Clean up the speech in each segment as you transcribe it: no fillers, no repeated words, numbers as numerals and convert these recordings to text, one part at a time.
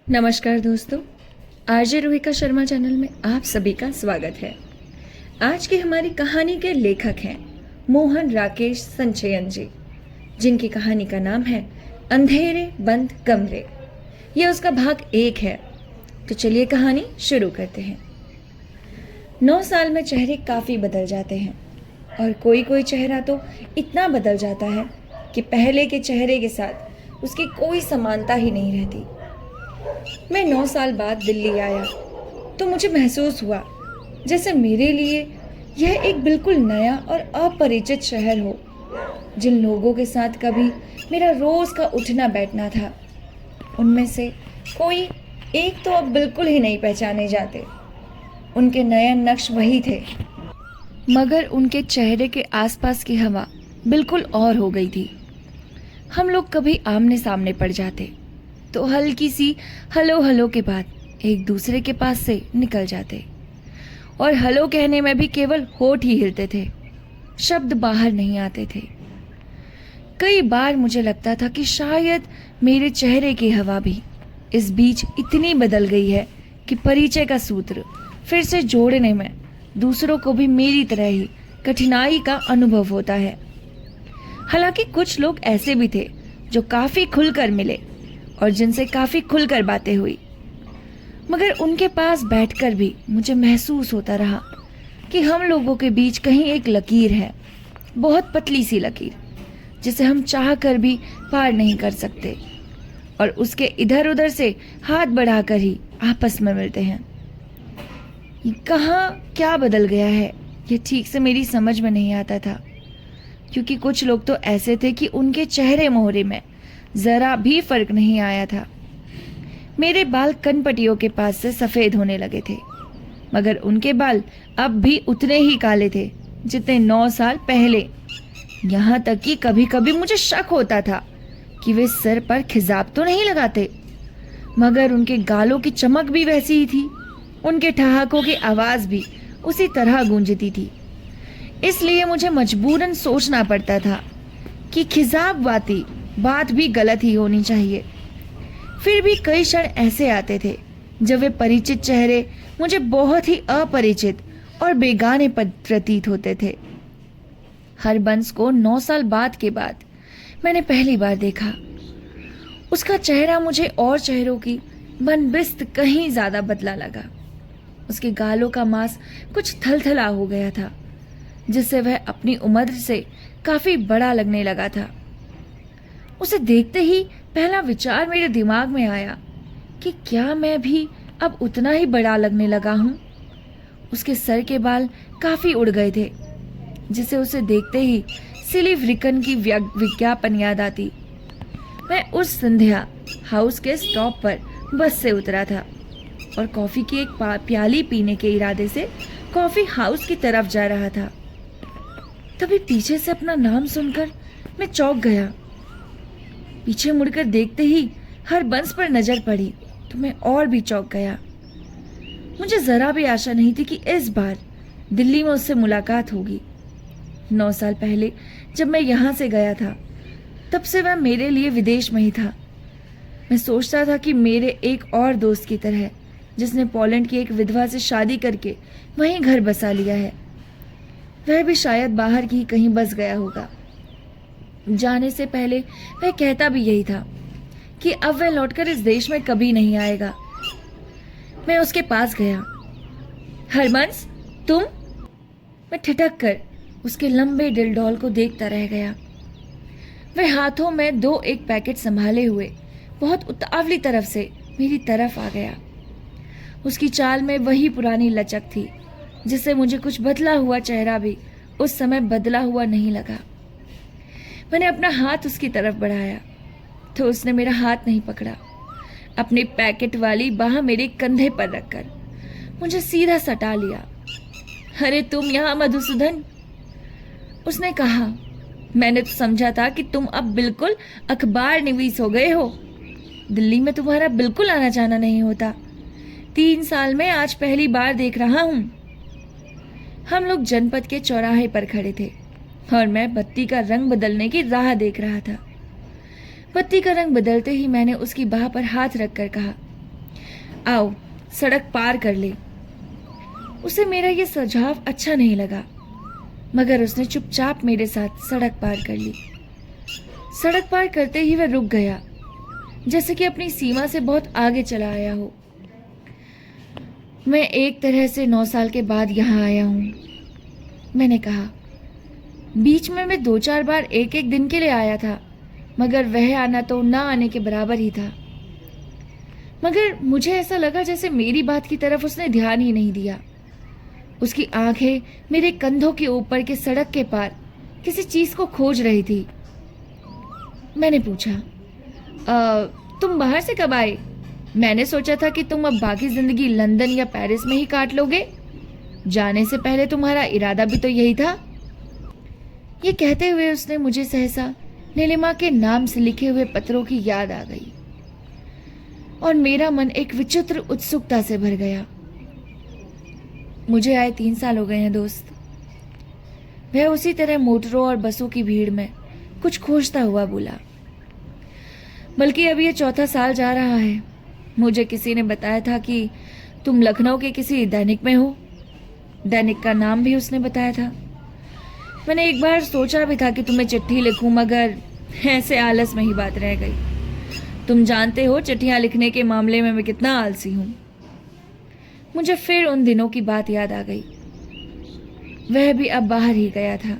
नमस्कार दोस्तों, RJ रोहिका Sharma channel में आप सभी का स्वागत है। आज की हमारी कहानी के लेखक हैं मोहन राकेश संचयन जी, जिनकी कहानी का नाम है अंधेरे बंद कमरे। यह उसका भाग 1 है। तो चलिए कहानी शुरू करते हैं। 9 साल में चेहरे काफ़ी बदल जाते हैं और कोई कोई चेहरा तो इतना बदल जाता है कि पहले के चेहरे के साथ उसकी कोई समानता ही नहीं रहती। मैं 9 साल बाद दिल्ली आया तो मुझे महसूस हुआ जैसे मेरे लिए यह एक बिल्कुल नया और अपरिचित शहर हो। जिन लोगों के साथ कभी मेरा रोज का उठना बैठना था, उनमें से कोई एक तो अब बिल्कुल ही नहीं पहचाने जाते। उनके नयन नक्श वही थे, मगर उनके चेहरे के आसपास की हवा बिल्कुल और हो गई थी। हम लोग कभी आमने सामने पड़ जाते तो हल्की सी हेलो हेलो के बाद एक दूसरे के पास से निकल जाते, और हेलो कहने में भी केवल होठ ही हिलते थे, शब्द बाहर नहीं आते थे। कई बार मुझे लगता था कि शायद मेरे चेहरे की हवा भी इस बीच इतनी बदल गई है कि परिचय का सूत्र फिर से जोड़ने में दूसरों को भी मेरी तरह ही कठिनाई का अनुभव होता है। हालांकि कुछ लोग ऐसे भी थे जो काफी खुलकर मिले और जिनसे काफी खुलकर बातें हुई, मगर उनके पास बैठकर भी मुझे महसूस होता रहा कि हम लोगों के बीच कहीं एक लकीर है, बहुत पतली सी लकीर, जिसे हम चाह कर भी पार नहीं कर सकते, और उसके इधर उधर से हाथ बढ़ाकर ही आपस में मिलते हैं। कहाँ क्या बदल गया है ये ठीक से मेरी समझ में नहीं आता था, क्योंकि कुछ लोग तो ऐसे थे कि उनके चेहरे मोहरे में जरा भी फर्क नहीं आया था। मेरे बाल कनपटियों के पास से सफेद होने लगे थे, मगर उनके बाल अब भी उतने ही काले थे जितने 9 साल पहले। यहाँ तक कि कभी कभी मुझे शक होता था कि वे सर पर खिजाब तो नहीं लगाते, मगर उनके गालों की चमक भी वैसी ही थी, उनके ठहाकों की आवाज भी उसी तरह गूंजती थी। इसलिए मुझे मजबूरन सोचना पड़ता था कि खिजाब वाती बात भी गलत ही होनी चाहिए। फिर भी कई क्षण ऐसे आते थे जब वे परिचित चेहरे मुझे बहुत ही अपरिचित और बेगाने प्रतीत होते थे। हरबंस को 9 साल बाद के बाद मैंने पहली बार देखा। उसका चेहरा मुझे और चेहरों की बनबिस्त कहीं ज्यादा बदला लगा। उसके गालों का मांस कुछ थलथला हो गया था, जिससे वह अपनी उम्र से काफी बड़ा लगने लगा था। उसे देखते ही पहला विचार मेरे दिमाग में आया कि क्या मैं भी अब उतना ही बड़ा लगने लगा हूं। उसके सर के बाल काफी उड़ गए थे, जिसे उसे देखते ही सिलिव रिकन की विज्ञापन याद आती। मैं उस संध्या हाउस के स्टॉप पर बस से उतरा था और कॉफी की एक प्याली पीने के इरादे से कॉफी हाउस की तरफ जा रहा था। तभी पीछे से अपना नाम सुनकर मैं चौंक गया। पीछे मुड़कर देखते ही हरबंस पर नजर पड़ी तो मैं और भी चौंक गया। मुझे जरा भी आशा नहीं थी कि इस बार दिल्ली में उससे मुलाकात होगी। 9 साल पहले जब मैं यहाँ से गया था, तब से वह मेरे लिए विदेश में ही था। मैं सोचता था कि मेरे एक और दोस्त की तरह, जिसने पोलैंड की एक विधवा से शादी करके वहीं घर बसा लिया है, वह भी शायद बाहर की कहीं बस गया होगा। जाने से पहले वह कहता भी यही था कि अब वह लौटकर इस देश में कभी नहीं आएगा। मैं उसके पास गया। हरबंस, तुम? मैं ठिठक कर उसके लंबे डिलडॉल को देखता रह गया। वह हाथों में 2-1 पैकेट संभाले हुए बहुत उतावली तरफ से मेरी तरफ आ गया। उसकी चाल में वही पुरानी लचक थी, जिससे मुझे कुछ बदला हुआ चेहरा भी उस समय बदला हुआ नहीं लगा। मैंने अपना हाथ उसकी तरफ बढ़ाया तो उसने मेरा हाथ नहीं पकड़ा। अपनी पैकेट वाली बाह मेरे कंधे पर रखकर मुझे सीधा सटा लिया। अरे तुम यहाँ मधुसूदन, उसने कहा। मैंने तो समझा था कि तुम अब बिल्कुल अखबार निवीस हो गए हो। दिल्ली में तुम्हारा बिल्कुल आना जाना नहीं होता। 3 साल में आज पहली बार देख रहा हूं। हम लोग जनपद के चौराहे पर खड़े थे और मैं बत्ती का रंग बदलने की राह देख रहा था। बत्ती का रंग बदलते ही मैंने उसकी बाह पर हाथ रखकर कहा, आओ सड़क पार कर ले। उसे मेरा ये सुझाव अच्छा नहीं लगा, मगर उसने चुपचाप मेरे साथ सड़क पार कर ली। सड़क पार करते ही वह रुक गया, जैसे कि अपनी सीमा से बहुत आगे चला आया हो। मैं एक तरह से 9 साल के बाद यहाँ आया हूँ, मैंने कहा। बीच में मैं 2-4 बार एक एक दिन के लिए आया था, मगर वह आना तो ना आने के बराबर ही था। मगर मुझे ऐसा लगा जैसे मेरी बात की तरफ उसने ध्यान ही नहीं दिया। उसकी आंखें मेरे कंधों के ऊपर के सड़क के पार किसी चीज को खोज रही थी। मैंने पूछा, तुम बाहर से कब आए? मैंने सोचा था कि तुम अब बाकी जिंदगी लंदन या पेरिस में ही काट लोगे। जाने से पहले तुम्हारा इरादा भी तो यही था। ये कहते हुए उसने मुझे सहसा नीलिमा के नाम से लिखे हुए पत्रों की याद आ गई और मेरा मन एक विचित्र उत्सुकता से भर गया। मुझे आए 3 साल हो गए हैं दोस्त। वह उसी तरह मोटरों और बसों की भीड़ में कुछ खोजता हुआ बोला। बल्कि अभी ये 4था साल जा रहा है। मुझे किसी ने बताया था कि तुम लखनऊ के किसी दैनिक में हो। दैनिक का नाम भी उसने बताया था। मैंने एक बार सोचा भी था कि तुम्हें चिट्ठी लिखूं, मगर ऐसे आलस में ही बात रह गई। तुम जानते हो चिट्ठियां लिखने के मामले में मैं कितना आलसी हूं। मुझे फिर उन दिनों की बात याद आ गई। वह भी अब बाहर ही गया था।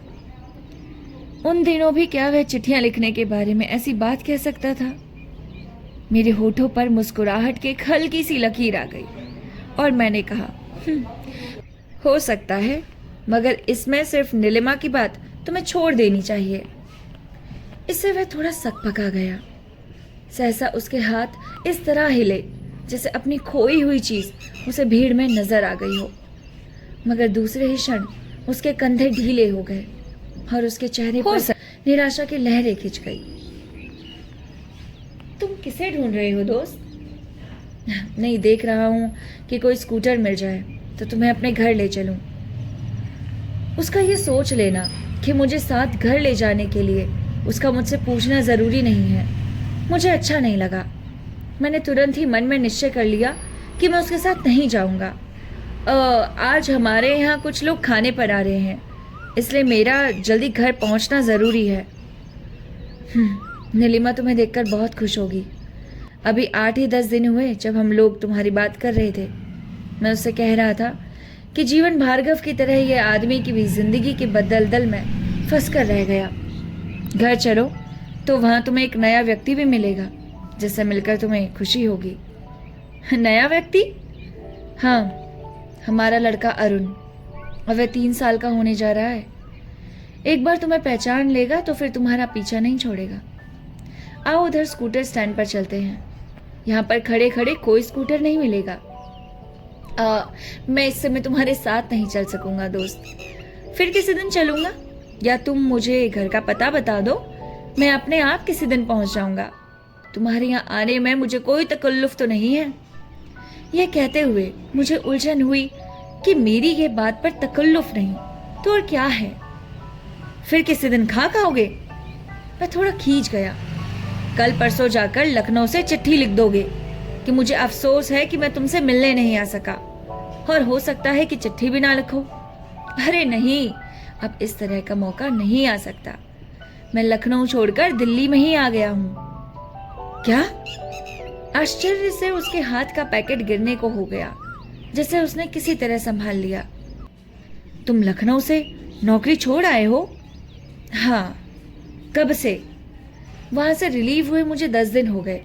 उन दिनों भी क्या वह चिट्ठियां लिखने के बारे में ऐसी बात कह सकता था? मेरे होठों पर मुस्कुराहट की एक हल्की सी लकीर आ गई और मैंने कहा, हो सकता है, मगर इसमें सिर्फ नीलिमा की बात तुम्हें छोड़ देनी चाहिए। इससे वह थोड़ा सकपका गया। सहसा उसके हाथ इस तरह हिले जैसे अपनी खोई हुई चीज उसे भीड़ में नजर आ गई हो, मगर दूसरे ही क्षण उसके कंधे ढीले हो गए और उसके चेहरे पर निराशा की लहरें खिंच गई। तुम किसे ढूंढ रहे हो दोस्त? नहीं, देख रहा हूं कि कोई स्कूटर मिल जाए तो तुम्हें अपने घर ले चलूं। उसका ये सोच लेना कि मुझे साथ घर ले जाने के लिए उसका मुझसे पूछना जरूरी नहीं है, मुझे अच्छा नहीं लगा। मैंने तुरंत ही मन में निश्चय कर लिया कि मैं उसके साथ नहीं जाऊंगा। आज हमारे यहाँ कुछ लोग खाने पर आ रहे हैं, इसलिए मेरा जल्दी घर पहुंचना ज़रूरी है। नीलिमा तुम्हें देखकर बहुत खुश होगी। अभी 8 ही 10 दिन हुए जब हम लोग तुम्हारी बात कर रहे थे। मैं उससे कह रहा था कि जीवन भार्गव की तरह यह आदमी की भी जिंदगी के बदलदल में फंस कर रह गया। घर चलो तो वहाँ तुम्हें एक नया व्यक्ति भी मिलेगा जिससे मिलकर तुम्हें खुशी होगी। नया व्यक्ति? हाँ, हमारा लड़का अरुण। अब वह 3 साल का होने जा रहा है। एक बार तुम्हें पहचान लेगा तो फिर तुम्हारा पीछा नहीं छोड़ेगा। आओ उधर स्कूटर स्टैंड पर चलते हैं। यहाँ पर खड़े खड़े कोई स्कूटर नहीं मिलेगा। मैं इस समय तुम्हारे साथ नहीं चल सकूंगा दोस्त। फिर किसी दिन चलूंगा, या तुम मुझे घर का पता बता दो, मैं अपने आप किसी दिन पहुंच जाऊंगा। तुम्हारे यहाँ आने में मुझे कोई तकल्लुफ तो नहीं है। यह कहते हुए मुझे उलझन हुई कि मेरी ये बात पर तकल्लुफ नहीं तो और क्या है। फिर किसी दिन खाओगे? मैं थोड़ा खींच गया। कल परसों जाकर लखनऊ से चिट्ठी लिख दोगे कि मुझे अफसोस है कि मैं तुमसे मिलने नहीं आ सका, और हो सकता है कि चिट्ठी भी ना लिखो। अरे नहीं, अब इस तरह का मौका नहीं आ सकता। मैं लखनऊ छोड़कर दिल्ली में ही आ गया हूँ। क्या? आश्चर्य से उसके हाथ का पैकेट गिरने को हो गया, जैसे उसने किसी तरह संभाल लिया। तुम लखनऊ से नौकरी छोड़ आए हो? हाँ। कब से? वहां से रिलीव हुए मुझे 10 दिन हो गए।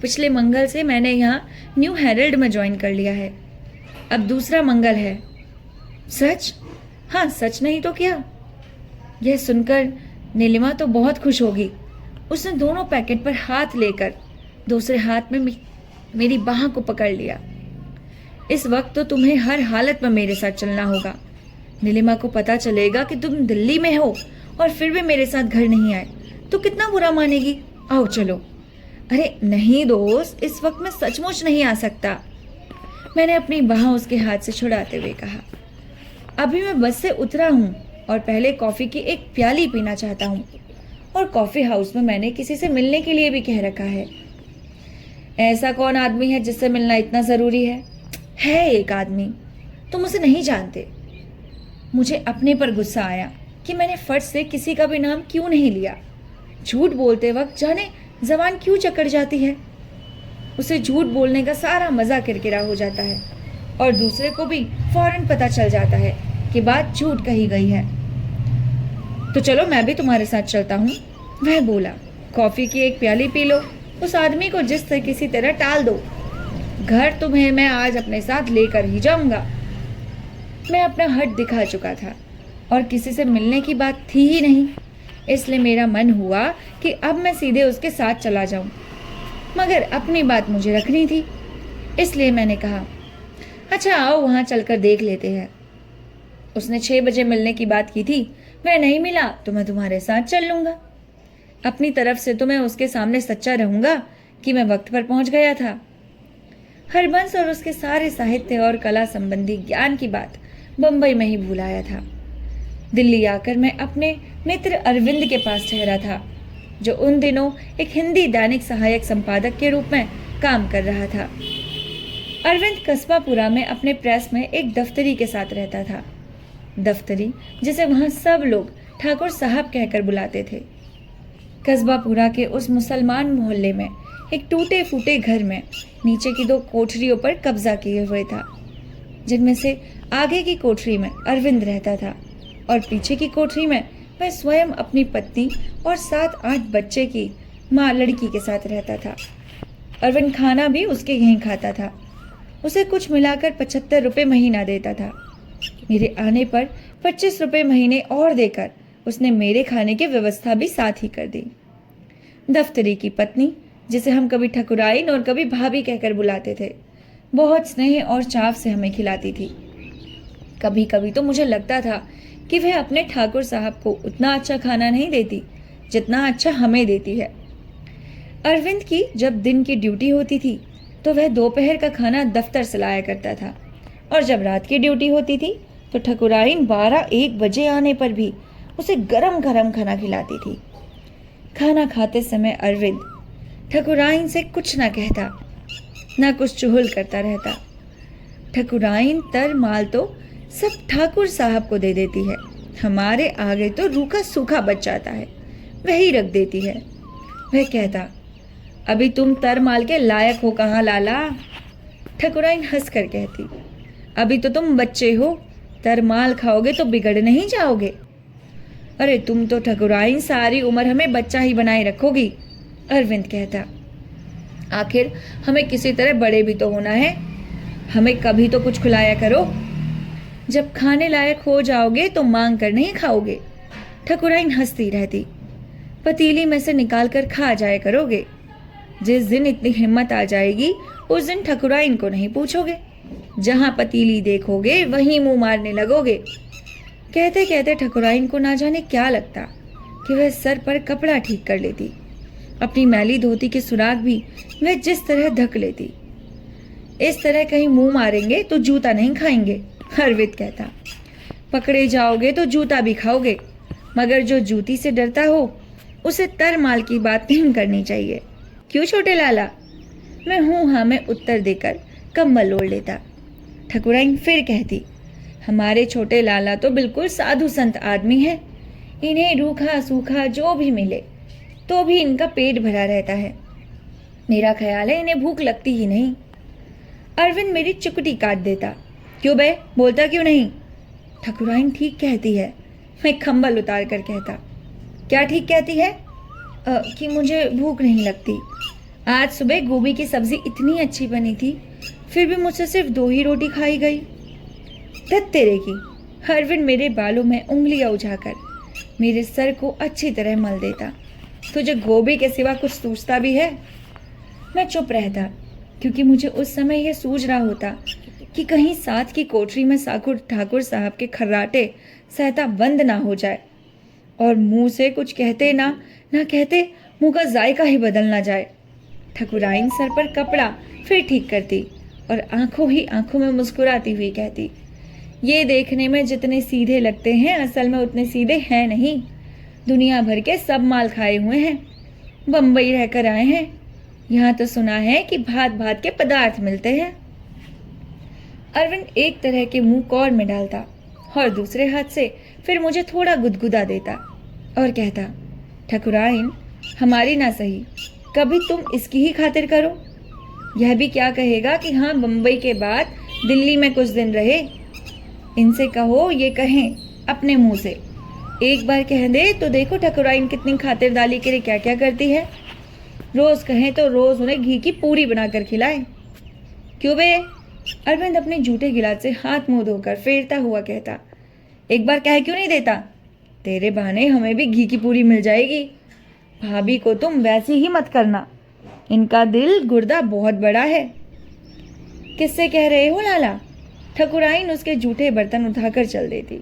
पिछले मंगल से मैंने यहाँ न्यू हेरल्ड में ज्वाइन कर लिया है। अब दूसरा मंगल है। सच? हाँ, सच नहीं तो क्या। यह सुनकर नीलिमा तो बहुत खुश होगी। उसने दोनों पैकेट पर हाथ लेकर दूसरे हाथ में मेरी बाह को पकड़ लिया। इस वक्त तो तुम्हें हर हालत में मेरे साथ चलना होगा। नीलिमा को पता चलेगा कि तुम दिल्ली में हो और फिर भी मेरे साथ घर नहीं आए तो कितना बुरा मानेगी। आओ चलो। अरे नहीं दोस्त, इस वक्त मैं सचमुच नहीं आ सकता। मैंने अपनी बाह उसके हाथ से छुड़ाते हुए कहा। अभी मैं बस से उतरा हूँ और पहले कॉफी की एक प्याली पीना चाहता हूँ, और कॉफी हाउस में मैंने किसी से मिलने के लिए भी कह रखा है। ऐसा कौन आदमी है जिससे मिलना इतना जरूरी है? एक आदमी, तुम उसे नहीं जानते। मुझे अपने पर गुस्सा आया कि मैंने फट से किसी का भी नाम क्यों नहीं लिया। झूठ बोलते वक्त जाने जबान क्यों जकड़ जाती है। उसे झूठ बोलने का सारा मजा किरकिरा हो जाता है और दूसरे को भी फौरन पता चल जाता है कि बात झूठ कही गई है। तो चलो मैं भी तुम्हारे साथ चलता हूँ, वह बोला। कॉफी की एक प्याली पी लो, उस आदमी को जिस तरह किसी तरह टाल दो। घर तुम्हें मैं आज अपने साथ लेकर ही जाऊंगा। मैं अपना हट दिखा चुका था और किसी से मिलने की बात थी ही नहीं, इसलिए मेरा मन हुआ कि अब मैं सीधे उसके साथ चला जाऊं। मगर अपनी बात मुझे रखनी थी, इसलिए मैंने कहा, अच्छा आओ वहां चलकर देख लेते हैं। उसने 6 बजे मिलने की बात की थी, वह नहीं मिला तो मैं तुम्हारे साथ चल लूंगा। अपनी तरफ से तो मैं उसके सामने सच्चा रहूंगा कि मैं वक्त पर पहुंच गया था। हरबंस और उसके सारे साहित्य और कला संबंधी ज्ञान की बात बंबई में ही भूलाया था। दिल्ली आकर मैं अपने मित्र अरविंद के पास ठहरा था, जो उन दिनों एक हिंदी दैनिक सहायक संपादक के रूप में काम कर रहा था। अरविंद कस्बापुरा में अपने प्रेस में एक दफ्तरी के साथ रहता था। दफ्तरी जिसे वहां सब लोग ठाकुर साहब कहकर बुलाते थे। कस्बापुरा के उस मुसलमान मोहल्ले में एक टूटे फूटे घर में नीचे की 2 कोठरियों पर कब्जा किए हुए था, जिनमें से आगे की कोठरी में अरविंद रहता था और पीछे की कोठरी में वह स्वयं अपनी पत्नी और 7-8 बच्चे की माँ लड़की के साथ रहता था। अरविंद खाना भी उसके यहीं खाता था। उसे कुछ मिलाकर 75 रुपये महीना देता था। मेरे आने पर 25 रुपये महीने और देकर उसने मेरे खाने की व्यवस्था भी साथ ही कर दी। दफ्तरी की पत्नी, जिसे हम कभी ठकुराइन और कभी भाभी कहकर बुलाते थे, बहुत स्नेह और चाव से हमें खिलाती थी। कभी कभी तो मुझे लगता था कि वह अपने ठाकुर साहब को उतना अच्छा खाना नहीं देती जितना अच्छा हमें देती है। अरविंद की जब दिन की ड्यूटी होती थी तो वह दोपहर का खाना दफ्तर से लाया करता था, और जब रात की ड्यूटी होती थी तो ठकुराइन 12-1 बजे आने पर भी उसे गरम गरम खाना खिलाती थी। खाना खाते समय अरविंद ठकुराइन से कुछ ना कहता, ना कुछ चुगल करता रहता। ठकुराइन तर माल तो सब ठाकुर साहब को दे देती है, हमारे आगे तो रूखा सूखा बच जाता है, वही रख देती है। वह कहता, अभी तुम तर माल के लायक हो कहाँ लाला? ठकुराइन हंस कर कहती, अभी तो तुम बच्चे हो, तर माल खाओगे तो बिगड़ नहीं जाओगे। अरे तुम तो ठकुराइन सारी उम्र हमें बच्चा ही बनाए रखोगी, अरविंद कहता। आखिर हमें किसी तरह बड़े भी तो होना है, हमें कभी तो कुछ खिलाया करो। जब खाने लायक हो जाओगे तो मांग कर नहीं खाओगे। ठकुराइन हंसती रहती, पतीली में से निकाल कर खा जाया करोगे। जिस दिन इतनी हिम्मत आ जाएगी उस दिन ठकुराइन को नहीं पूछोगे, जहां पतीली देखोगे वहीं मुंह मारने लगोगे। कहते कहते ठकुराइन को ना जाने क्या लगता कि वह सर पर कपड़ा ठीक कर लेती। अपनी मैली धोती के सुराग भी वह जिस तरह ढक लेती। इस तरह कहीं मुंह मारेंगे तो जूता नहीं खाएंगे, अरविंद कहता। पकड़े जाओगे तो जूता भी खाओगे, मगर जो जूती से डरता हो उसे तर माल की बात नहीं करनी चाहिए। क्यों छोटे लाला? मैं हूँ हाँ में उत्तर देकर कम्बल ओढ़ लेता। ठकुराइन फिर कहती, हमारे छोटे लाला तो बिल्कुल साधु संत आदमी है, इन्हें रूखा सूखा जो भी मिले तो भी इनका पेट भरा रहता है। मेरा ख्याल है इन्हें भूख लगती ही नहीं। अरविंद मेरी चुकटी काट देता, क्यों बे, बोलता क्यों नहीं? ठकुराइन ठीक कहती है, मैं कंबल उतार कर कहता। क्या ठीक कहती है? कि मुझे भूख नहीं लगती। आज सुबह गोभी की सब्जी इतनी अच्छी बनी थी, फिर भी मुझसे सिर्फ 2 ही रोटी खाई गई। धत तेरे की। अरविंद मेरे बालों में उंगलियां उठाकर मेरे सर को अच्छी तरह मल देता। तुझे गोभी के सिवा कुछ सूझता भी है? मैं चुप रहता, क्योंकि मुझे उस समय यह सूझ रहा होता कि कहीं साथ की कोठरी में ठाकुर साहब के खर्राटे सहता बंद ना हो जाए और मुंह से कुछ कहते ना कहते मुंह का जायका ही बदल ना जाए। ठकुराइन सर पर कपड़ा फिर ठीक करती और आंखों ही आंखों में मुस्कुराती हुई कहती, ये देखने में जितने सीधे लगते हैं असल में उतने सीधे हैं नहीं। दुनिया भर के सब माल खाए हुए हैं, बम्बई रहकर आए हैं, यहाँ तो सुना है कि भांत भांत के पदार्थ मिलते हैं। अरविंद एक तरह के मुंह कौर में डालता और दूसरे हाथ से फिर मुझे थोड़ा गुदगुदा देता और कहता, ठकुराइन, हमारी ना सही, कभी तुम इसकी ही खातिर करो। यह भी क्या कहेगा कि हाँ, बम्बई के बाद दिल्ली में कुछ दिन रहे। इनसे कहो ये कहें अपने मुंह से। एक बार कह दे तो देखो ठकुराइन कितनी खातिरदारी के लिए क्या क्या करती है। रोज कहें तो रोज उन्हें घी की पूरी बनाकर खिलाएं। क्यों बे? अरविंद अपने जूठे गिलास से हाथ मुंह धोकर फेरता हुआ कहता, एक बार कह क्यों नहीं देता? तेरे बहाने हमें भी घी की पूरी मिल जाएगी। भाभी को तुम वैसी ही मत करना, इनका दिल गुर्दा बहुत बड़ा है। किससे कह रहे हो लाला? ठकुराइन उसके जूठे बर्तन उठाकर चल देती।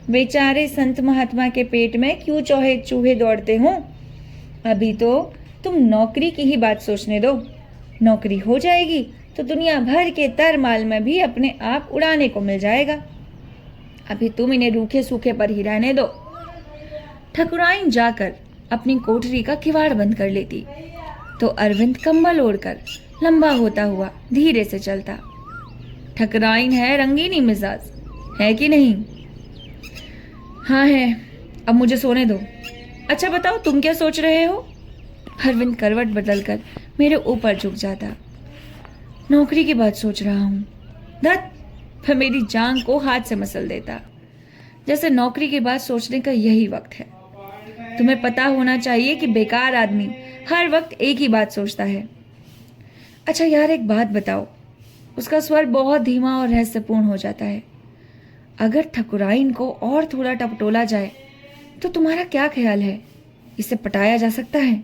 बेचारे संत महात्मा के पेट में क्यों चूहे दौड़ते हों? अभी तो तुम नौकरी की ही बात सोचने दो। नौकरी हो जाएगी तो दुनिया भर के तरमाल में भी अपने आप उड़ाने को मिल जाएगा। अभी तुम इन्हें रूखे सूखे पर ही रहने दो। ठकुराइन जाकर अपनी कोठरी का किवाड़ बंद कर लेती तो अरविंद कंबल ओढ़कर लंबा होता हुआ धीरे से चलता। ठकुराइन है रंगीनी मिजाज, है कि नहीं? हाँ है। अब मुझे सोने दो। अच्छा बताओ, तुम क्या सोच रहे हो? अरविंद करवट बदलकर मेरे ऊपर झुक जाता। नौकरी की बात सोच रहा हूँ। धत! फिर मेरी जांग को हाथ से मसल देता, जैसे नौकरी की बात सोचने का यही वक्त है। तुम्हें पता होना चाहिए कि बेकार आदमी हर वक्त एक ही बात सोचता है। अच्छा यार, एक बात बताओ। उसका स्वर बहुत धीमा और रहस्यपूर्ण हो जाता है। अगर ठकुराइन को और थोड़ा टपटोला जाए तो तुम्हारा क्या ख्याल है? इसे पटाया जा सकता है?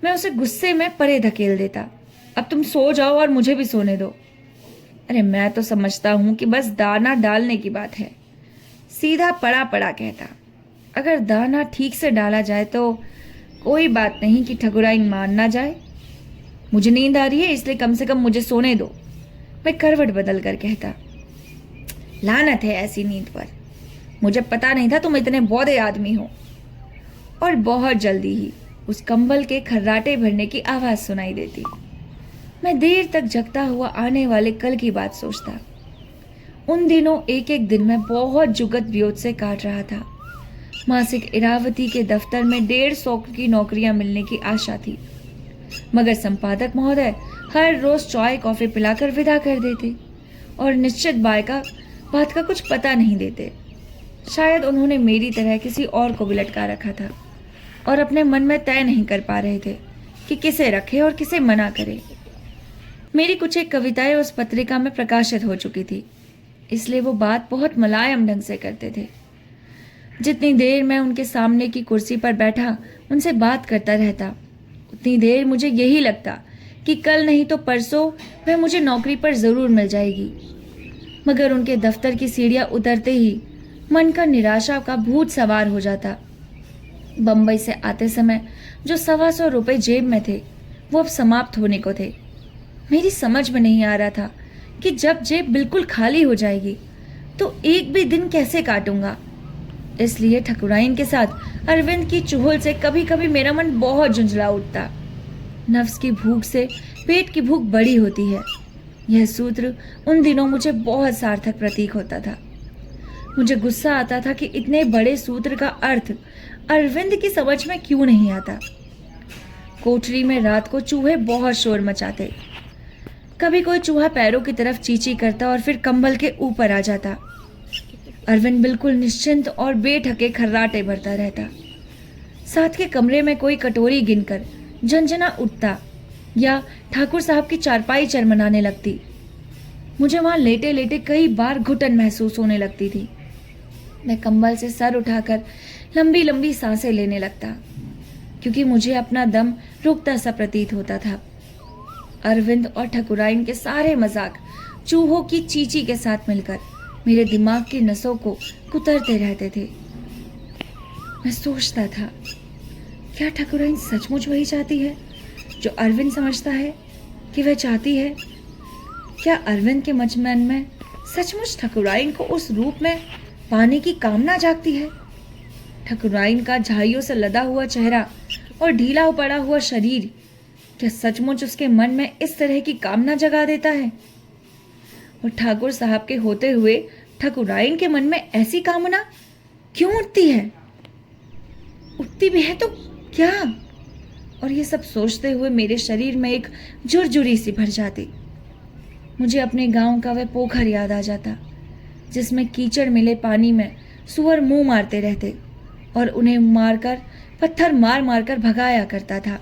मैं उसे गुस्से में परे धकेल देता। अब तुम सो जाओ और मुझे भी सोने दो। अरे मैं तो समझता हूं कि बस दाना डालने की बात है। सीधा पड़ा पड़ा कहता। अगर दाना ठीक से डाला जाए तो कोई बात नहीं कि ठकुराइन मान ना जाए। मुझे नींद आ रही है, इसलिए कम से कम मुझे सोने दो। मैं करवट बदल कर कहता। लानत है ऐसी नींद पर। मुझे पता नहीं था तुम इतने बौधे आदमी हो। और बहुत जल्दी ही उस कंबल के खर्राटे भरने की आवाज सुनाई देती। मैं देर तक जगता हुआ आने वाले कल की बात सोचता। उन दिनों एक एक दिन मैं बहुत जुगत वियोद से काट रहा था। मासिक इरावती के दफ्तर में 150 की नौकरियां मिलने की आशा थी, मगर संपादक महोदय हर रोज चाय कॉफी पिलाकर विदा कर देते और निश्चित बात का कुछ पता नहीं देते। शायद उन्होंने मेरी तरह किसी और को भी लटका रखा था और अपने मन में तय नहीं कर पा रहे थे कि किसे रखे और किसे मना करे। मेरी कुछ एक कविताएं उस पत्रिका में प्रकाशित हो चुकी थी, इसलिए वो बात बहुत मुलायम ढंग से करते थे। जितनी देर मैं उनके सामने की कुर्सी पर बैठा उनसे बात करता रहता, उतनी देर मुझे यही लगता कि कल नहीं तो परसों वह मुझे नौकरी पर ज़रूर मिल जाएगी। मगर उनके दफ्तर की सीढ़ियाँ उतरते ही मन का निराशा का भूत सवार हो जाता। बम्बई से आते समय जो 125 रुपये जेब में थे वो अब समाप्त होने को थे। मेरी समझ में नहीं आ रहा था कि जब जेब बिल्कुल खाली हो जाएगी तो एक भी दिन कैसे काटूंगा। इसलिए ठकुराइन के साथ अरविंद की चुहल से कभी कभी मेरा मन बहुत झुंझला उठता। नफ्स की भूख से पेट की भूख बड़ी होती है, यह सूत्र उन दिनों मुझे बहुत सार्थक प्रतीक होता था। मुझे गुस्सा आता था कि इतने बड़े सूत्र का अर्थ अरविंद की समझ में क्यों नहीं आता। कोठरी में रात को चूहे बहुत शोर मचाते। कभी कोई चूहा पैरों की तरफ चींची करता और फिर कंबल के ऊपर आ जाता। अरविंद बिल्कुल निश्चिंत और बेढके खर्राटे भरता रहता। साथ के कमरे में कोई कटोरी गिनकर झंझना उठता या ठाकुर साहब की चारपाई चरमराने लगती। मुझे वहां लेटे लेटे कई बार घुटन महसूस होने लगती थी। मैं कंबल से सर उठाकर लंबी लंबी सांसें लेने लगता, क्योंकि मुझे अपना दम रुकता सा प्रतीत होता था। अरविंद और ठकुराइन के सारे मजाक चूहों की चींची के साथ मिलकर मेरे दिमाग की नसों को कुतरते रहते थे। मैं सोचता था, क्या ठकुराइन सचमुच वही चाहती है जो अरविंद समझता है कि वह चाहती है? क्या अरविंद के मन में सचमुच ठकुराइन को उस रूप में पाने की कामना जागती है? ठकुराइन का झाइयों से लदा हुआ चेहरा और ढीला पड़ा हुआ शरीर क्या सचमुच उसके मन में इस तरह की कामना जगा देता है? और ठाकुर साहब के होते हुए ठकुराइन के मन में ऐसी कामना क्यों उठती है? उठती भी है तो क्या? और ये सब सोचते हुए मेरे शरीर में एक झुरझुरी सी भर जाती। मुझे अपने गांव का वह पोखर याद आ जाता जिसमें कीचड़ मिले पानी में सूअर मुंह मारते रहते और उन्हें मारकर पत्थर मार मार कर भगाया करता था,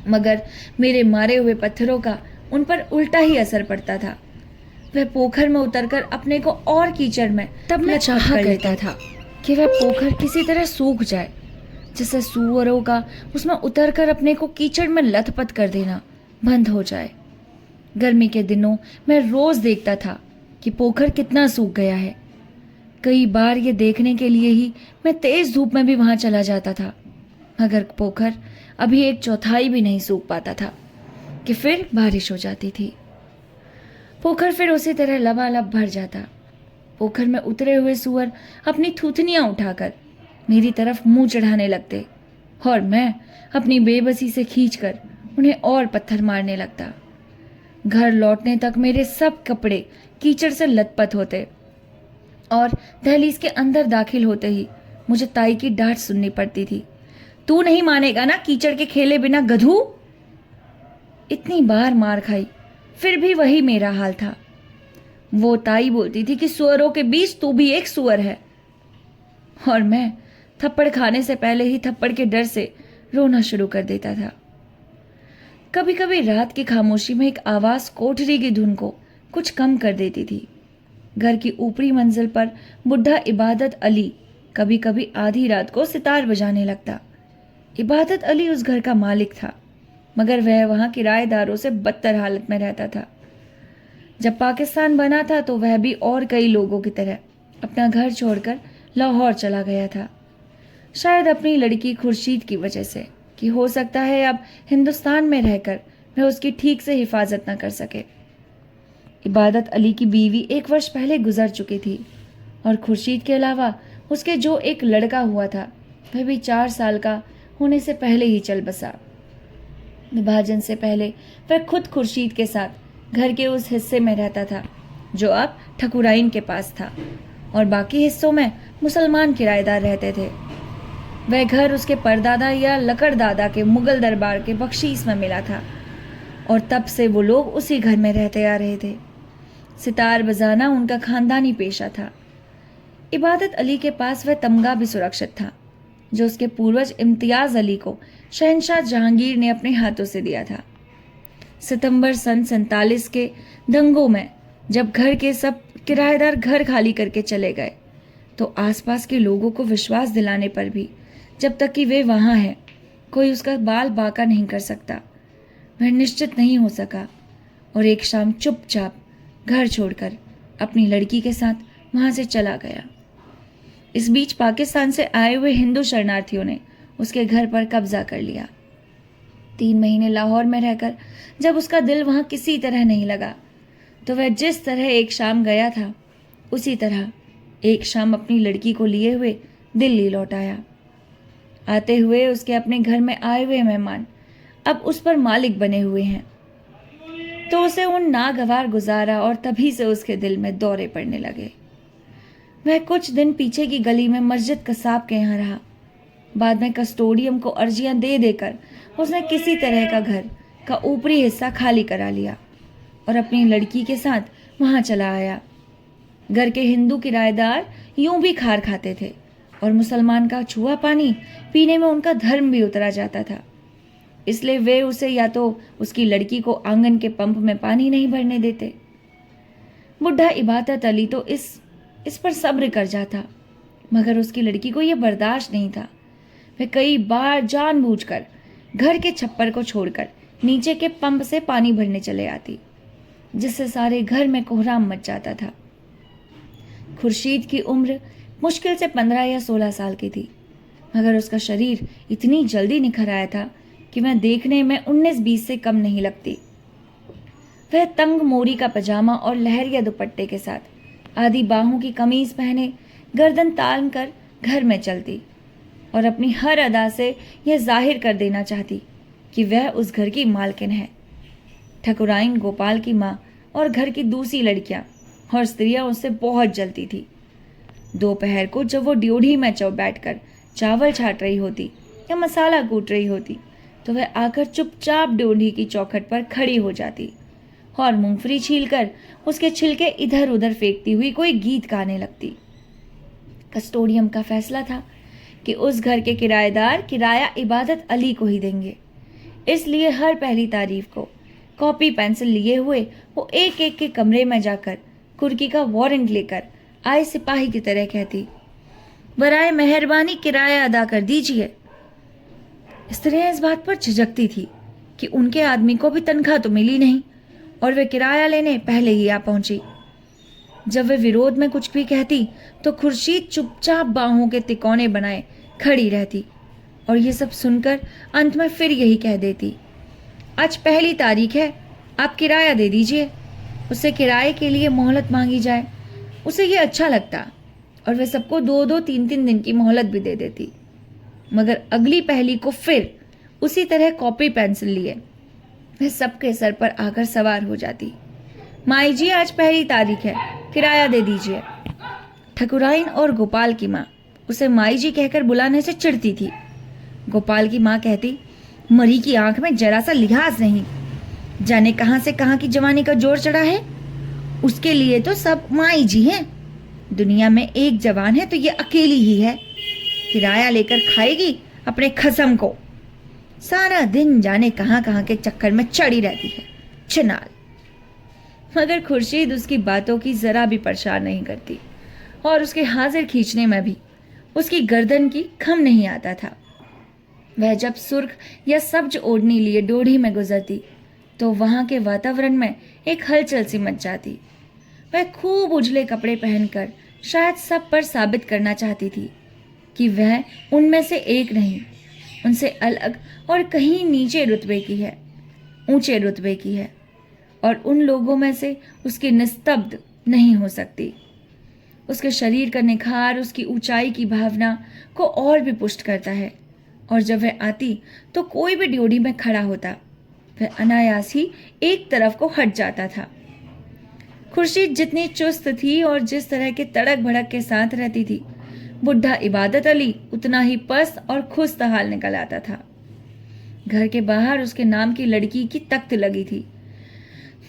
मगर मेरे मारे हुए पत्थरों का उन पर उल्टा ही असर पड़ता था। वह पोखर में उतरकर अपने को और कीचड़ में तब मैं चाहा करता था कि वह पोखर किसी तरह सूख जाए, जिससे सूअरों का उसमें उतरकर अपने को कीचड़ में लथपथ कर देना बंद हो जाए। गर्मी के दिनों मैं रोज देखता था कि पोखर कितना सूख गया है। कई बार ये देखने के लिए ही मैं तेज धूप में भी वहां चला जाता था, मगर पोखर अभी 1/4 भी नहीं सूख पाता था कि फिर बारिश हो जाती थी। पोखर फिर उसी तरह लबालब भर जाता। पोखर में उतरे हुए सूअर अपनी थूथनियां उठाकर मेरी तरफ मुंह चढ़ाने लगते और मैं अपनी बेबसी से खींचकर उन्हें और पत्थर मारने लगता। घर लौटने तक मेरे सब कपड़े कीचड़ से लथपथ होते और दहलीज के अंदर दाखिल होते ही मुझे ताई की डांट सुननी पड़ती थी। तू नहीं मानेगा ना कीचड़ के खेले बिना, गधू। इतनी बार मार खाई फिर भी वही मेरा हाल था। वो ताई बोलती थी कि सुअरों के बीच तू भी एक सुअर है, और मैं थप्पड़ खाने से पहले ही थप्पड़ के डर से रोना शुरू कर देता था। कभी कभी रात की खामोशी में एक आवाज कोठरी की धुन को कुछ कम कर देती थी। घर की ऊपरी मंजिल पर बुढ़ा इबादत अली कभी कभी आधी रात को सितार बजाने लगता। इबादत अली उस घर का मालिक था, मगर वह वहां किराएदारों से बदतर हालत में रहता था। जब पाकिस्तान बना था तो वह भी और कई लोगों की तरह अपना घर छोड़कर लाहौर चला गया था, शायद अपनी लड़की खुर्शीद की वजह से, कि हो सकता है अब हिंदुस्तान में रहकर वह उसकी ठीक से हिफाजत न कर सके। इबादत अली की बीवी 1 वर्ष पहले गुजर चुकी थी और खुर्शीद के अलावा उसके जो एक लड़का हुआ था वह भी 4 साल का होने से पहले ही चल बसा। विभाजन से पहले वह खुद खुर्शीद के साथ घर के उस हिस्से में रहता था जो अब ठकुराइन के पास था, और बाकी हिस्सों में मुसलमान किराएदार रहते थे। वह घर उसके परदादा या लकड़दादा के मुगल दरबार के बख्शीश में मिला था और तब से वो लोग उसी घर में रहते आ रहे थे। सितार बजाना उनका खानदानी पेशा था। इबादत अली के पास वह तमगा भी सुरक्षित था जो उसके पूर्वज इम्तियाज अली को शहनशाह जहांगीर ने अपने हाथों से दिया था। सितंबर सन 47 के दंगों में जब घर के सब किराएदार घर खाली करके चले गए तो आसपास के लोगों को विश्वास दिलाने पर भी जब तक कि वे वहां हैं कोई उसका बाल बाका नहीं कर सकता, वह निश्चित नहीं हो सका और एक शाम चुपचाप घर छोड़कर अपनी लड़की के साथ वहां से चला गया। इस बीच पाकिस्तान से आए हुए हिंदू शरणार्थियों ने उसके घर पर कब्जा कर लिया। 3 महीने लाहौर में रहकर जब उसका दिल वहां किसी तरह नहीं लगा तो वह जिस तरह एक शाम गया था उसी तरह एक शाम अपनी लड़की को लिए हुए दिल्ली लौट आया। आते हुए उसके अपने घर में आए हुए मेहमान अब उस पर मालिक बने हुए हैं, तो उसे उन नागवार गुजारा और तभी से उसके दिल में दौरे पड़ने लगे। वह कुछ दिन पीछे की गली में मस्जिद कसाब के यहाँ रहा। बाद में कस्टोडियम को अर्जियां दे देकर उसने किसी तरह का घर का ऊपरी हिस्सा खाली करा लिया और अपनी लड़की के साथ वहां चला आया। घर के हिंदू किराएदार यूं भी खार खाते थे और मुसलमान का छुआ पानी पीने में उनका धर्म भी उतरा जाता था, इसलिए वे उसे या तो उसकी लड़की को आंगन के पंप में पानी नहीं भरने देते। बुढ़ा इबादत अली तो इस पर सब्र कर जाता, मगर उसकी लड़की को यह बर्दाश्त नहीं था। वह कई बार जानबूझकर घर के छप्पर को छोड़कर नीचे के पंप से पानी भरने चले आती, जिससे सारे घर में कोहराम मच जाता था। खुर्शीद की उम्र मुश्किल से 15 या 16 साल की थी, मगर उसका शरीर इतनी जल्दी निखर आया था कि वह देखने में 19-20 से कम नहीं लगती। वह तंग मोरी का पजामा और लहरिया दुपट्टे के साथ आधी बाहों की कमीज पहने गर्दन तान कर घर में चलती और अपनी हर अदा से यह जाहिर कर देना चाहती कि वह उस घर की मालकिन है। ठकुराइन, गोपाल की माँ और घर की दूसरी लड़कियां और स्त्रियां उससे बहुत जलती थी। दोपहर को जब वो ड्योढ़ी में बैठकर चावल छाट रही होती या मसाला कूट रही होती तो वह आकर चुपचाप ड्योढ़ी की चौखट पर खड़ी हो जाती और मूंगफली छीलकर उसके छिलके इधर उधर फेंकती हुई कोई गीत गाने लगती। कस्टोडियम का फैसला था कि उस घर के किराएदार किराया इबादत अली को ही देंगे। इसलिए हर पहली तारीख को कॉपी पेंसिल लिए हुए वो एक एक के कमरे में जाकर कुर्की का वारंट लेकर आए सिपाही की तरह कहती, बराए मेहरबानी किराया अदा कर दीजिए। स्त्रियां इस बात पर झिझकती थी कि उनके आदमी को भी तनख्वाह तो मिली नहीं और वे किराया लेने पहले ही आ पहुंची। जब वे विरोध में कुछ भी कहती तो खुर्शीद चुपचाप बाहों के तिकोने बनाए खड़ी रहती और ये सब सुनकर अंत में फिर यही कह देती, आज पहली तारीख है, आप किराया दे दीजिए। उससे किराए के लिए मोहलत मांगी जाए, उसे ये अच्छा लगता और वे सबको 2-2, 3-3 दिन की मोहलत भी दे देती। मगर अगली पहली को फिर उसी तरह कॉपी पेंसिल लिए वह सबके सर पर आकर सवार हो जाती। माई जी, आज पहली तारीख है, किराया दे दीजिए। ठकुराइन और गोपाल की माँ उसे माई जी कहकर बुलाने से चिढ़ती थी। गोपाल की माँ कहती, मरी की आंख में जरा सा लिहाज नहीं, जाने कहां से कहां की जवानी का जोर चढ़ा है। उसके लिए तो सब माई जी हैं। दुनिया में एक जवान है तो ये अकेली ही है, किराया लेकर खाएगी अपने खसम को। सारा दिन जाने कहां कहां के चक्कर में चढ़ी रहती है, चिनाल। मगर खुर्शीद उसकी बातों की जरा भी परेशान नहीं करती और उसके हाजिर खींचने में भी उसकी गर्दन की खम नहीं आता था। वह जब सुर्ख या सब्ज ओढ़नी लिए ड्योढ़ी में गुजरती तो वहां के वातावरण में एक हलचल सी मच जाती। वह खूब उजले कपड़े पहनकर शायद सब पर साबित करना चाहती थी कि वह उनमें से एक नहीं, उनसे अलग और कहीं नीचे रुतबे की है, ऊंचे रुतबे की है और उन लोगों में से उसकी निस्तब्ध नहीं हो सकती। उसके शरीर का निखार उसकी ऊंचाई की भावना को और भी पुष्ट करता है और जब वह आती तो कोई भी ड्योढ़ी में खड़ा होता वह अनायास ही एक तरफ को हट जाता था। खुर्शीद जितनी चुस्त थी और जिस तरह के तड़क भड़क के साथ रहती थी, बुढ़ा इबादत अली उतना ही पस्त और खुस्तहाल निकल आता था। घर के बाहर उसके नाम की लड़की की तख्त लगी थी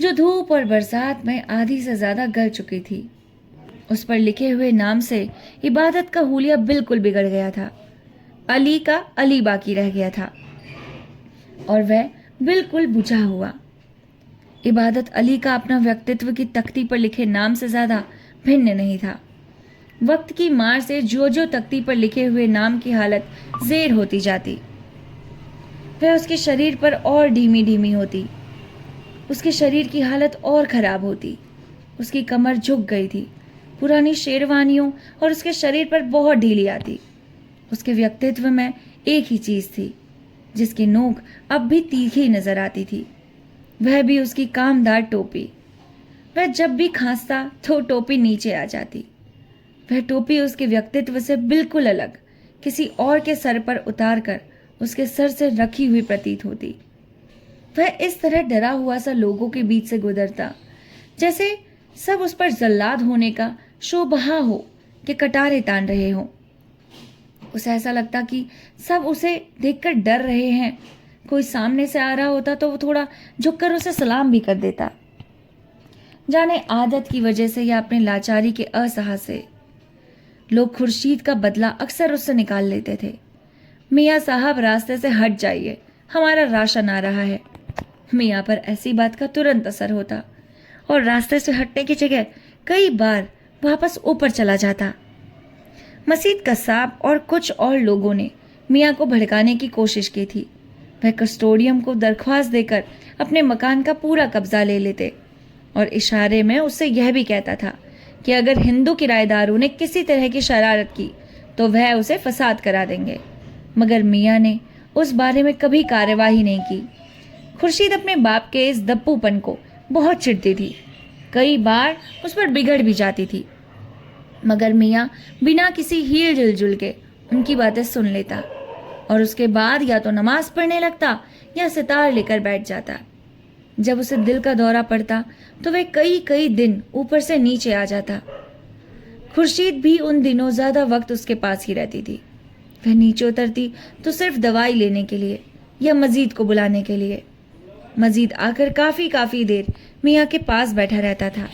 जो धूप और बरसात में आधी से ज्यादा गल चुकी थी। उस पर लिखे हुए नाम से इबादत का हुलिया बिल्कुल बिगड़ गया था। अली का अली बाकी रह गया था और वह बिल्कुल बुझा हुआ। इबादत अली का अपना व्यक्तित्व की तख्ती पर लिखे नाम से ज्यादा भिन्न नहीं था। वक्त की मार से जो जो तख्ती पर लिखे हुए नाम की हालत जेर होती जाती, वह उसके शरीर पर और धीमी धीमी होती। उसके शरीर की हालत और खराब होती। उसकी कमर झुक गई थी, पुरानी शेरवानियों और उसके शरीर पर बहुत ढीली आती। उसके व्यक्तित्व में एक ही चीज थी जिसकी नोक अब भी तीखी नजर आती थी, वह भी उसकी कामदार टोपी। वह जब भी खांसता तो टोपी नीचे आ जाती। वह टोपी उसके व्यक्तित्व से बिल्कुल अलग किसी और के सर पर उतार कर उसके सर से रखी हुई प्रतीत होती। वह इस तरह डरा हुआ सा लोगों के बीच से गुजरता जैसे सब उस पर जल्लाद होने का शोभा हो कि कटारे तान रहे हों। उसे ऐसा लगता कि सब उसे देखकर डर रहे हैं। कोई सामने से आ रहा होता तो वो थोड़ा झुककर उसे सलाम भी कर देता। जाने आदत की वजह से या अपने लाचारी के असहाय से लोग खुर्शीद का बदला अक्सर उससे निकाल लेते थे। मियाँ साहब, रास्ते से हट जाइए, हमारा राशन आ रहा है। मियाँ पर ऐसी बात का तुरंत असर होता और रास्ते से हटने की जगह कई बार वापस ऊपर चला जाता। मसीद कसाब और कुछ और लोगों ने मियाँ को भड़काने की कोशिश की थी। वह कस्टोडियम को दरख्वास्त देकर अपने मकान का पूरा कब्जा ले लेते और इशारे में उससे यह भी कहता था कि अगर हिंदू किराएदारों ने किसी तरह की शरारत की तो वह उसे फसाद करा देंगे। मगर मियाँ ने उस बारे में कभी कार्यवाही नहीं की। खुर्शीद अपने बाप के इस दप्पूपन को बहुत चिढ़ती थी, कई बार उस पर बिगड़ भी जाती थी। मगर मियाँ बिना किसी हील जुल के उनकी बातें सुन लेता और उसके बाद या तो नमाज पढ़ने लगता या सितार लेकर बैठ जाता। जब उसे दिल का दौरा पड़ता तो वह कई कई दिन ऊपर से नीचे आ जाता। खुर्शीद भी उन दिनों ज्यादा वक्त उसके पास ही रहती थी। वह नीचे उतरती तो सिर्फ दवाई लेने के लिए या मजीद को बुलाने के लिए। मजीद आकर काफी देर मियाँ के पास बैठा रहता था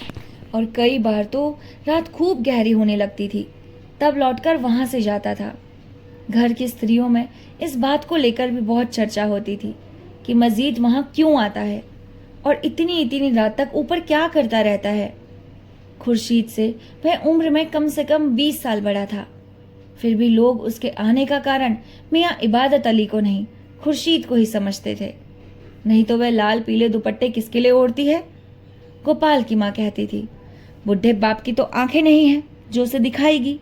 और कई बार तो रात खूब गहरी होने लगती थी, तब लौटकर वहां से जाता था। घर की स्त्रियों में इस बात को लेकर भी बहुत चर्चा होती थी कि मजीद वहां क्यों आता है और इतनी इतनी रात तक ऊपर क्या करता रहता है। खुर्शीद से वह उम्र में कम से कम 20 साल बड़ा था, फिर भी लोग उसके आने का कारण मियाँ इबादत अली को नहीं, खुर्शीद को ही समझते थे। नहीं तो वह लाल पीले दुपट्टे किसके लिए ओढ़ती है? गोपाल की माँ कहती थी, बुढ़े बाप की तो आंखें नहीं हैं जो उसे दिखाएगी।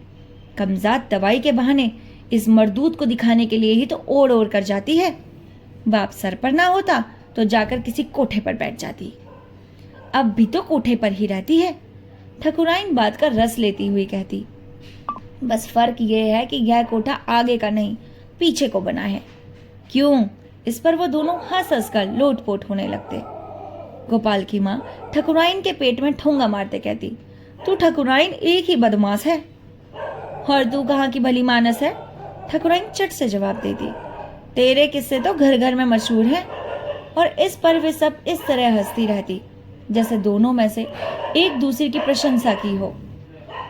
कमजात दवाई के बहाने इस मरदूत को दिखाने के लिए ही तो ओढ़ ओढ़ कर जाती है। बाप सर पर ना होता तो जाकर किसी कोठे पर बैठ जाती। अब भी तो कोठे पर ही रहती है। ठकुराइन बात का रस लेती हुई कहती, बस फर्क यह है कि यह कोठा आगे का नहीं पीछे को बना है। क्यों? इस पर वो दोनों हंस हंस कर लोटपोट होने लगते। गोपाल की माँ ठकुराइन के पेट में ठोंगा मारते कहती, तू ठकुराइन एक ही बदमाश है और तू कहाँ की भली मानस है? ठकुराइन चट से जवाब देती, तेरे किस्से तो घर घर में मशहूर हैं। और इस पर वे सब इस तरह हंसती रहती जैसे दोनों में से एक दूसरे की प्रशंसा की हो।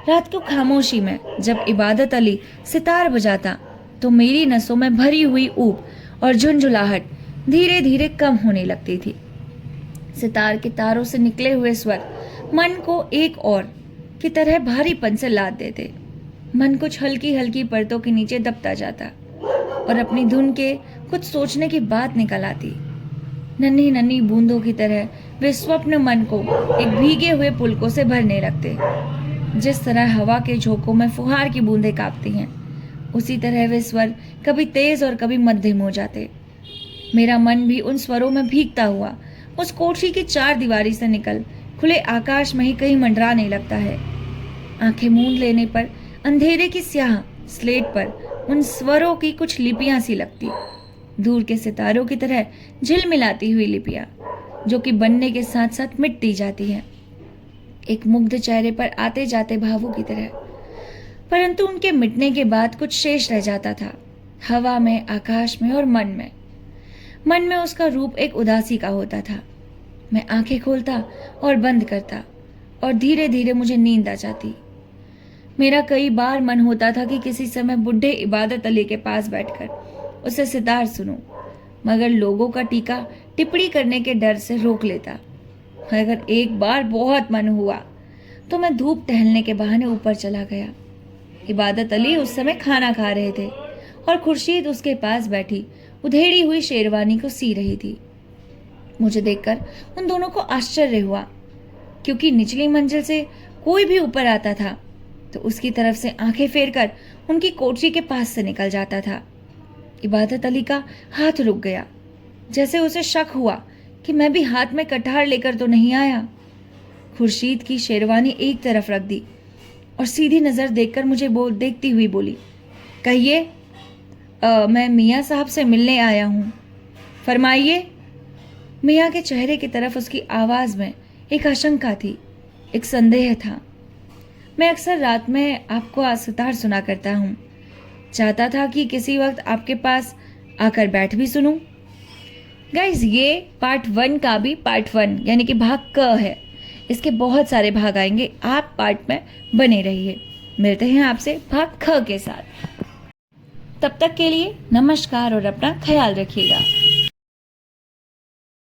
रात को खामोशी में जब इबादत अली सितार बजाता तो मेरी नसों में भरी हुई ऊब और झुंझुलाहट धीरे धीरे कम होने लगती थी। सितार के तारों से निकले हुए स्वर मन को एक और की तरह भारीपन से लाद देते। मन कुछ हल्की हल्की परतों के नीचे दबता जाता और अपनी धुन के कुछ सोचने की बात निकल आती। नन्ही नन्ही बूंदों की तरह वे स्वप्न मन को एक भीगे हुए पुलकों से भरने लगते। जिस तरह हवा के झोंकों में फुहार की बूंदें कांपती हैं, उसी तरह वे स्वर कभी तेज और कभी मध्यम हो जाते। मेरा मन भी उन स्वरों में भीगता हुआ उस कोठरी की चार दीवारी से निकल खुले आकाश में ही कहीं मंडराने लगता है। आंखें मूंद लेने पर अंधेरे की स्याह स्लेट पर उन स्वरों की कुछ लिपियां सी लगती, दूर के सितारों की तरह झिलमिलाती हुई लिपियां, जो कि बनने के साथ साथ मिटती जाती हैं, एक मुग्ध चेहरे पर आते जाते भावों की तरह। परंतु उनके मिटने के बाद कुछ शेष रह जाता था, हवा में, आकाश में और मन में। मन में उसका रूप एक उदासी का होता था। मैं आंखें खोलता और बंद करता और धीरे धीरे मुझे नींद आ जाती। मेरा कई बार मन होता था कि किसी समय बुढ़े इबादत अली के पास बैठकर उसे सितार सुनूं, मगर लोगों का टीका टिप्पणी करने के डर से रोक लेता। अगर एक बार बहुत मन हुआ तो मैं धूप टहलने के बहाने ऊपर चला गया। इबादत अली उस समय खाना खा रहे थे और खुर्शीद उसके पास बैठी उधेड़ी हुई शेरवानी को सी रही थी। मुझे देखकर उन दोनों को आश्चर्य हुआ, क्योंकि निचली मंजिल से कोई भी ऊपर आता था तो उसकी तरफ से आंखें फेरकर उनकी कोठरी के पास से निकल जाता था। इबादत अली का हाथ रुक गया, जैसे उसे शक हुआ कि मैं भी हाथ में कटार लेकर तो नहीं आया। खुर्शीद की शेरवानी एक तरफ रख दी और सीधी नजर देखकर मुझे देखती हुई बोली, कहिए, मैं मियाँ साहब से मिलने आया हूँ, फरमाइए। मियाँ के चेहरे की तरफ उसकी आवाज में एक आशंका थी, एक संदेह था। मैं अक्सर रात में आपको सितार सुना करता हूँ, चाहता था कि किसी वक्त आपके पास आकर बैठ भी सुनूं। गाइज, ये पार्ट 1 का भी पार्ट 1 यानी कि भाग क है। इसके बहुत सारे भाग आएंगे, आप पार्ट में बने रहिए। मिलते हैं आपसे भाग ख के साथ। तब तक के लिए नमस्कार और अपना ख्याल रखिएगा।